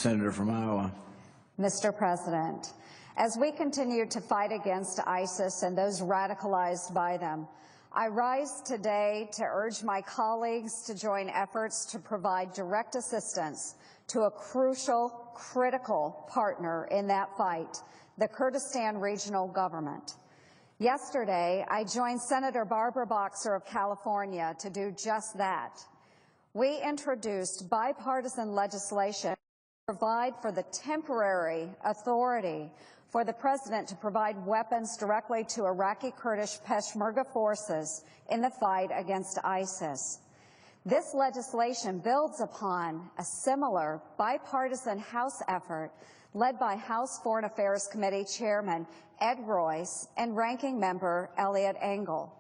Senator from Iowa. Mr. President, as we continue to fight against ISIS and those radicalized by them, I rise today to urge my colleagues to join efforts to provide direct assistance to a crucial, critical partner in that fight, the Kurdistan Regional Government. Yesterday, I joined Senator Barbara Boxer of California to do just that. We introduced bipartisan legislation to provide for the temporary authority for the President to provide weapons directly to Iraqi Kurdish Peshmerga forces in the fight against ISIS. This legislation builds upon a similar bipartisan House effort led by House Foreign Affairs Committee Chairman Ed Royce and Ranking Member Eliot Engel.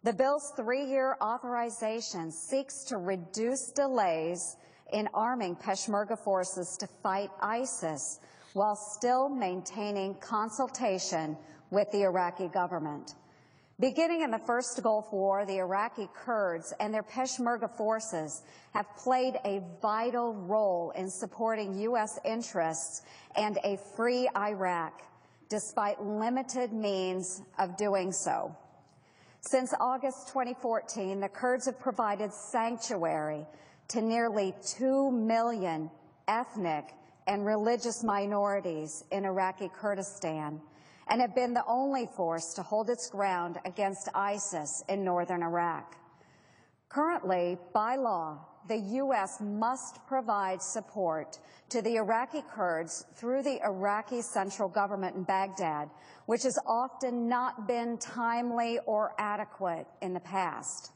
The bill's 3-year authorization seeks to reduce delays in arming Peshmerga forces to fight ISIS while still maintaining consultation with the Iraqi government. Beginning in the first Gulf War, the Iraqi Kurds and their Peshmerga forces have played a vital role in supporting U.S. interests and a free Iraq, despite limited means of doing so. Since August 2014, the Kurds have provided sanctuary to nearly 2 million ethnic and religious minorities in Iraqi Kurdistan and have been the only force to hold its ground against ISIS in northern Iraq. Currently, by law, the U.S. must provide support to the Iraqi Kurds through the Iraqi central government in Baghdad, which has often not been timely or adequate in the past.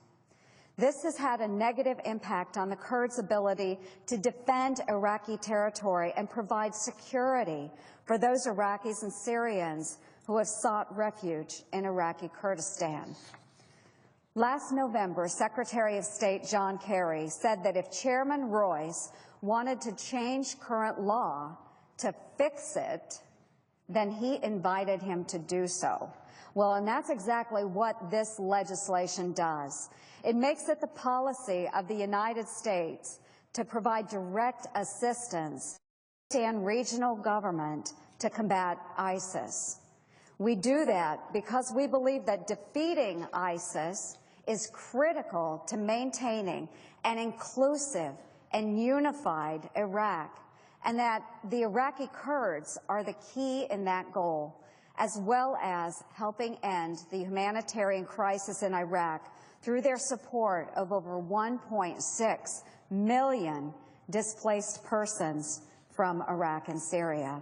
This has had a negative impact on the Kurds' ability to defend Iraqi territory and provide security for those Iraqis and Syrians who have sought refuge in Iraqi Kurdistan. Last November, Secretary of State John Kerry said that if Chairman Royce wanted to change current law to fix it, then he invited him to do so. Well, and that's exactly what this legislation does. It makes it the policy of the United States to provide direct assistance to the regional government to combat ISIS. We do that because we believe that defeating ISIS is critical to maintaining an inclusive and unified Iraq, and that the Iraqi Kurds are the key in that goal, as well as helping end the humanitarian crisis in Iraq through their support of over 1.6 million displaced persons from Iraq and Syria.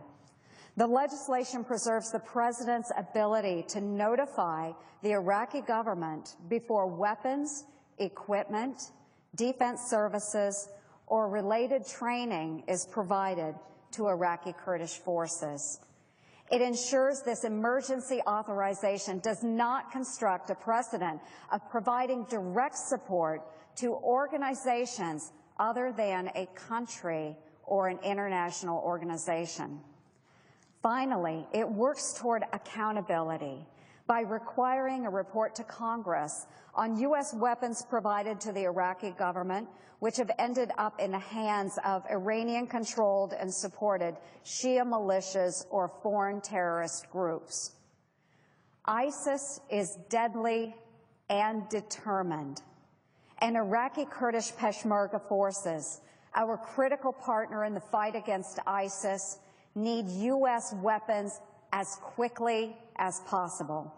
The legislation preserves the President's ability to notify the Iraqi government before weapons, equipment, defense services, or related training is provided to Iraqi Kurdish forces. It ensures this emergency authorization does not construct a precedent of providing direct support to organizations other than a country or an international organization. Finally, it works toward accountability by requiring a report to Congress on U.S. weapons provided to the Iraqi government, which have ended up in the hands of Iranian-controlled and supported Shia militias or foreign terrorist groups. ISIS is deadly and determined, and Iraqi Kurdish Peshmerga forces, our critical partner in the fight against ISIS, need U.S. weapons as quickly as possible.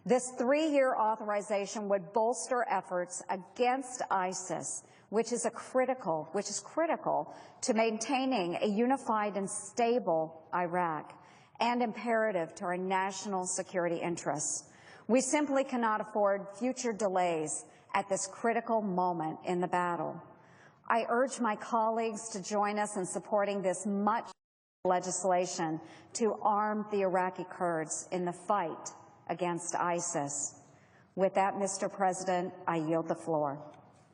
This 3-year authorization would bolster efforts against ISIS, which is critical to maintaining a unified and stable Iraq and imperative to our national security interests. We simply cannot afford future delays at this critical moment in the battle. I urge my colleagues to join us in supporting this much legislation to arm the Iraqi Kurds in the fight against ISIS. With that, Mr. President, I yield the floor.